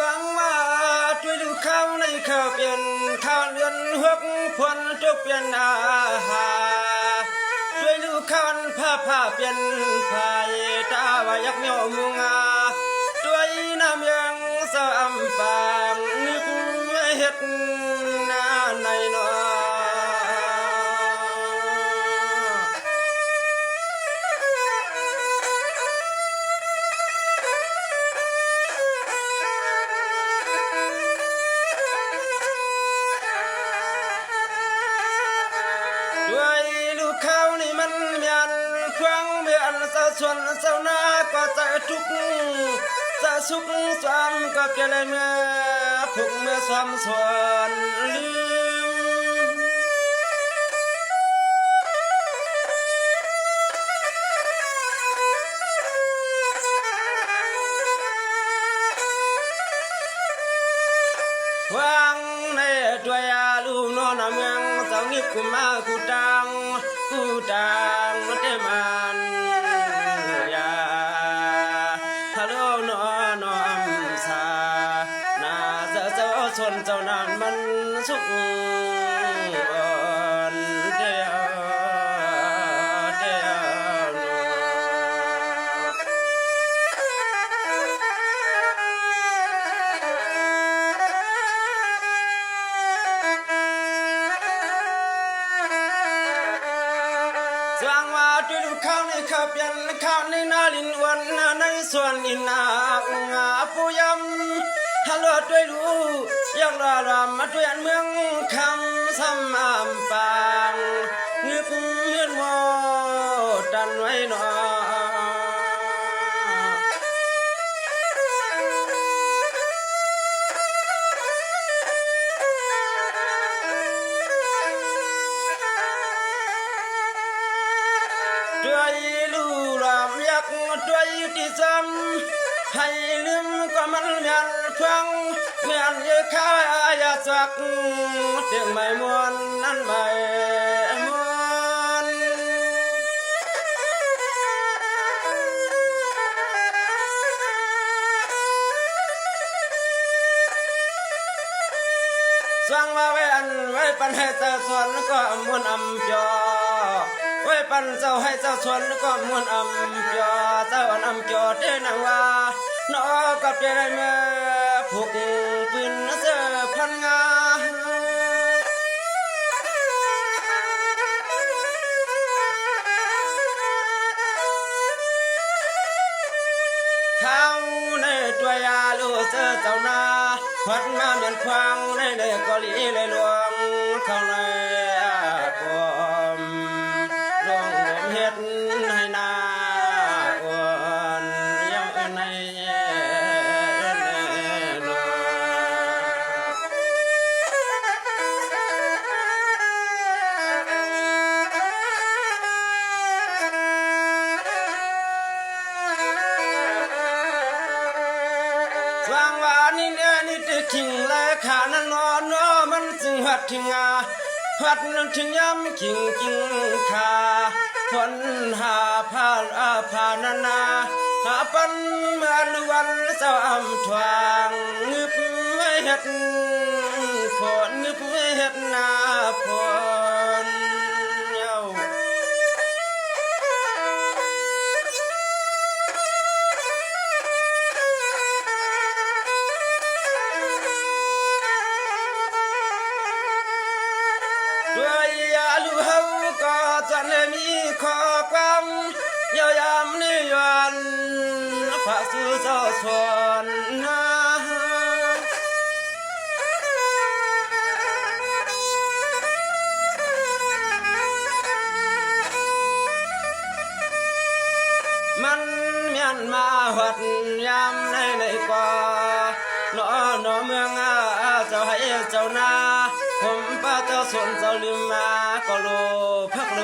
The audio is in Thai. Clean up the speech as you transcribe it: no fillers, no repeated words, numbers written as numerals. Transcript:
วงว่าช่วยดูข้าวในข้าวเปลี่ยนข้าวเรือนหกพวนทุกเปลี่ยนอาหารช่วยดูข้าวผ้าเปลี่ยนผ้าตาว่ายักเหนียวมุงาช่วยน้ำยังสะอำปางนึกเฮ็ดนาในนอส่วนเจ้าหน้าก็จะทุกจะสุขสามก็เปลี่ยนเมื่อผูกเมื่อซ้ำส่วนลืมวางในตัวยาลูกนอนเมืองเจ้างิบกุมากูตังเตมันส่วนเจ้านั้นมันสุขอ่อนเดียวสว่างว่าด้วยดูข้าวในข้าวเปลี่ยนข้าวในนาลินวันในส่วนอินนาอุงาปูยำฮัลโหลด้วยดูอยากละรำมาด้วยอันเมืองคำซ้ำอ่ำปางเงือกเลือนโมดันไว้หนอด้วยลูรำอยากด้วยที่ซ้ำให้ลืมก็มันเมียนฟังเมียนยืข้าวอยาจักเตียงไม่มวนนั่นไม่มวนสว่างว่าไว้อันไว้ปันให้เจ้าส่วนก็มวนอำจอไว้ปันเจ้าให้เจ้าส่วนก็มวนอำจอเจ้าอันอำจอเด้นังว่านอกับเจริญเมื่อผูกปืนเสื้อพันงาเข้าในตัวยาลูเสื้อเจ้านาพัดมาเหมือนควางในกอลีเลยหลวงเข้าในกอมลองเฮ็ดให้นาสว่างว่านี่เนี่ยนี่จะขิงและขานั่นนอนมันจึงหัดถึงหัดนั่นถึงย้ำขิงกิงขาฝนหาผ้านานาหาปันเหมือนวันเสาร์อำทวางงึบไม่เห็ดฝนงึบไม่เห็ดนาฝนด้วยยาลูเฮาก็จะมีข้อความยาวยามนิยันพระสุเจ้าสวนนามันเมียนมาหัดยามในก่อนอเมืองเจ้าให้เจ้านาผมป้าเจ้าสวนเจ้าลืมมาก็โลพักโล